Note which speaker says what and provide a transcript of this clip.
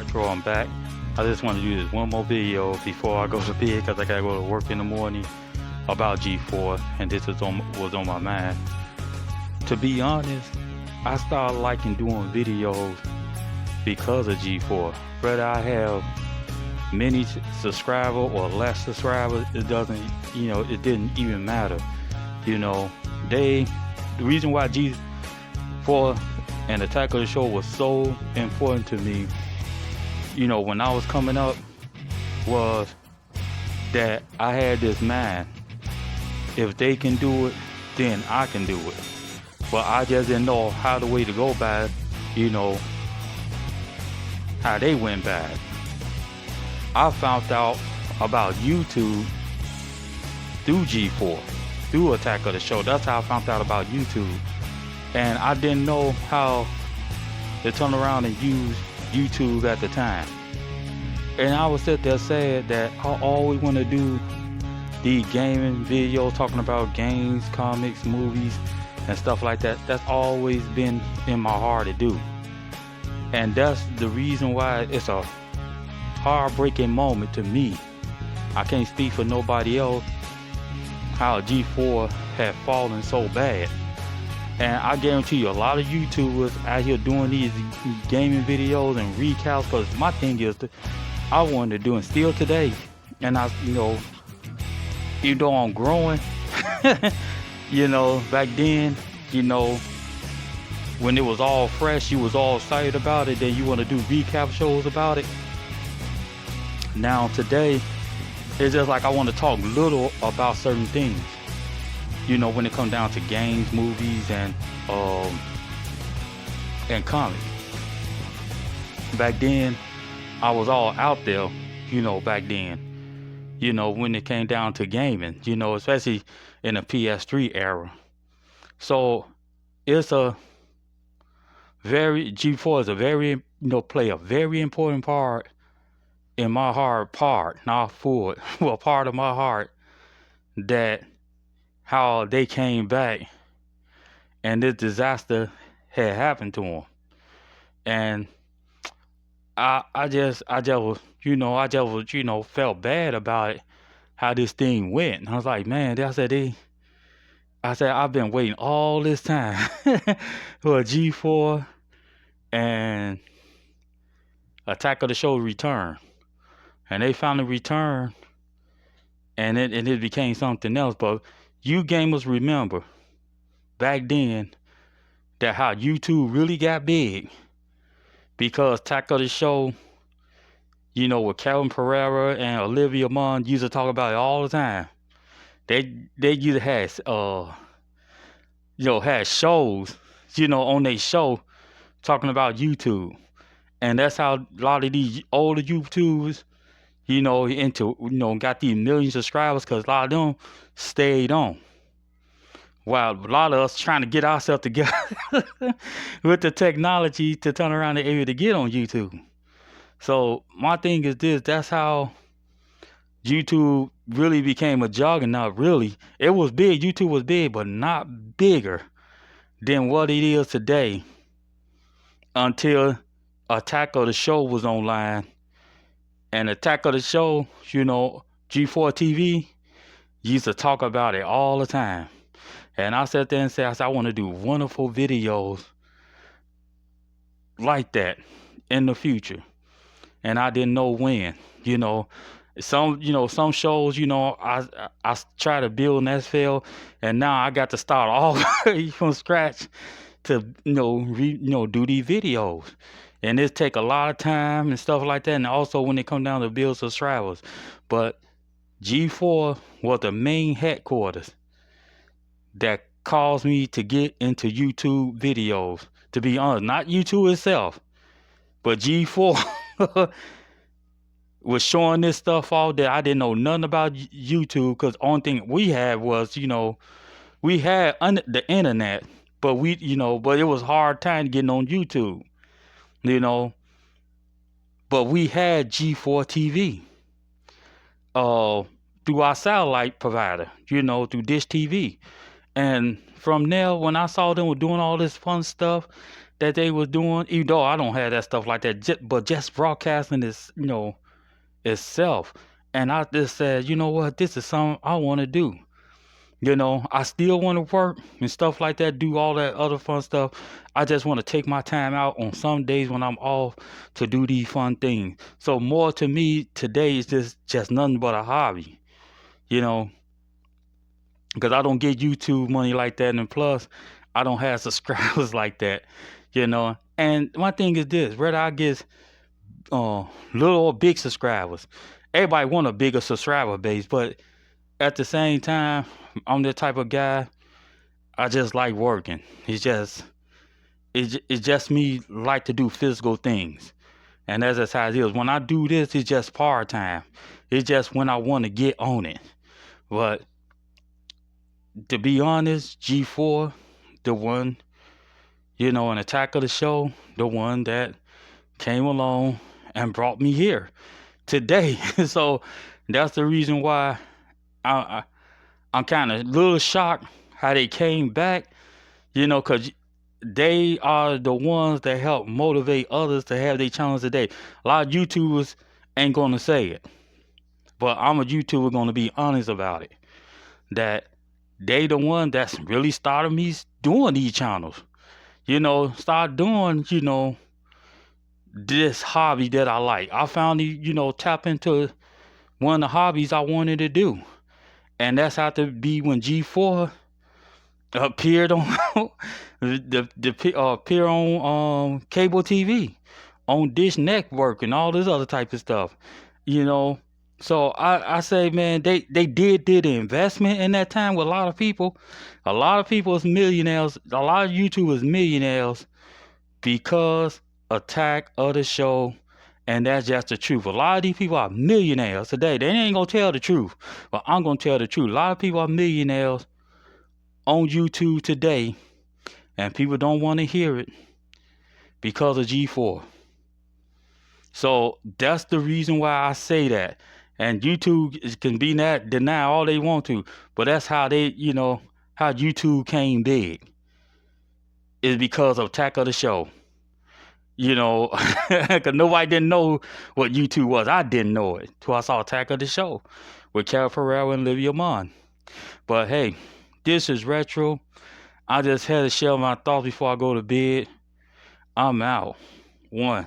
Speaker 1: G4, I'm back. I just want to do this one more video before I go to bed because I gotta go to work in the morning about G4, and this was on my mind. To be honest, I started liking doing videos because of G4. Whether I have many subscribers or less subscribers, it doesn't, it didn't even matter. The reason why G4 and Attack of the Show was so important to me, when I was coming up, was that I had this mind. If they can do it, then I can do it. But I just didn't know how the way to go by it, how they went by it. I found out about YouTube through G4, through Attack of the Show. That's how I found out about YouTube. And I didn't know how to turn around and use YouTube at the time. And I was sit there saying that I always want to do the gaming videos, talking about games, comics, movies, and stuff like that. That's always been in my heart to do. And that's the reason why it's a heartbreaking moment to me. I can't speak for nobody else how G4 had fallen so bad. And I guarantee you, a lot of YouTubers out here doing these gaming videos and recaps, because my thing is, I wanted to do, and still today, and I'm growing, back then, when it was all fresh, you was all excited about it, then you want to do recap shows about it. Now today, it's just like I want to talk little about certain things. When it comes down to games, movies, and comics. Back then, I was all out there, back then. When it came down to gaming, especially in the PS3 era. So it's G4 is a very, play a very important part in my heart, part of my heart, that how they came back and this disaster had happened to them. And I just was, felt bad about it, how this thing went. And I was like, man, I said, I've been waiting all this time for a G4 and Attack of the Show return. And they finally returned, and it became something else. But you gamers remember back then that how YouTube really got big, because Attack of the Show, with Kevin Pereira and Olivia Munn used to talk about it all the time. They used to had shows, on their show talking about YouTube. And that's how a lot of these older YouTubers, got these million subscribers, because a lot of them stayed on. While a lot of us trying to get ourselves together with the technology to turn around and able to get on YouTube. So my thing is this, that's how YouTube really became a juggernaut. Really, it was big. YouTube was big, but not bigger than what it is today, until Attack of the Show was online. And Attack of the Show, G4TV used to talk about it all the time. And I sat there and said, I want to do wonderful videos like that in the future. And I didn't know when. Some shows, I try to build and that's failed, and now I got to start all from scratch to do these videos. And it take a lot of time and stuff like that, and also when it come down to build subscribers. But G4 was the main headquarters that caused me to get into YouTube videos. To be honest, not YouTube itself, but G4 was showing this stuff off that I didn't know nothing about YouTube, because the only thing we had was, we had the internet, but but it was hard time getting on YouTube, but we had G4TV through our satellite provider, through Dish TV. And from there, when I saw them were doing all this fun stuff, that they was doing, even though I don't have that stuff like that, but just broadcasting is, itself. And I just said, you know what, this is something I want to do. I still want to work and stuff like that, do all that other fun stuff. I just want to take my time out on some days when I'm off to do these fun things. So more to me today is just nothing but a hobby, you know, because I don't get YouTube money like that. And plus, I don't have subscribers like that, And my thing is this, whether I get little or big subscribers, everybody want a bigger subscriber base, but at the same time, I'm the type of guy, I just like working. It's just me like to do physical things. And that's just how it is. When I do this, it's just part time. It's just when I want to get on it. But to be honest, G4, the one, an Attack of the Show, the one that came along and brought me here today. So that's the reason why I'm kind of a little shocked how they came back, because they are the ones that help motivate others to have their channels today. A lot of YouTubers ain't going to say it, but I'm a YouTuber going to be honest about it, that they the one that's really started me doing these channels, start doing, this hobby that I like. I found, tap into one of the hobbies I wanted to do. And that's how to be when G4 appeared on appear on cable TV, on Dish Network, and all this other type of stuff. So I say, man, they did the investment in that time with a lot of people. A lot of people is millionaires. A lot of YouTubers millionaires because Attack of the Show. And that's just the truth. A lot of these people are millionaires today. They ain't gonna tell the truth, but I'm gonna tell the truth. A lot of people are millionaires on YouTube today, and people don't want to hear it because of G4. So that's the reason why I say that. And YouTube can be deny all they want to, but that's how they, how YouTube came big. Is because of Attack of the Show. Because nobody didn't know what YouTube was. I didn't know it till I saw Attack of the Show with Carol Ferrell and Olivia Munn. But hey, this is Retro. I just had to share my thoughts before I go to bed. I'm out. 1.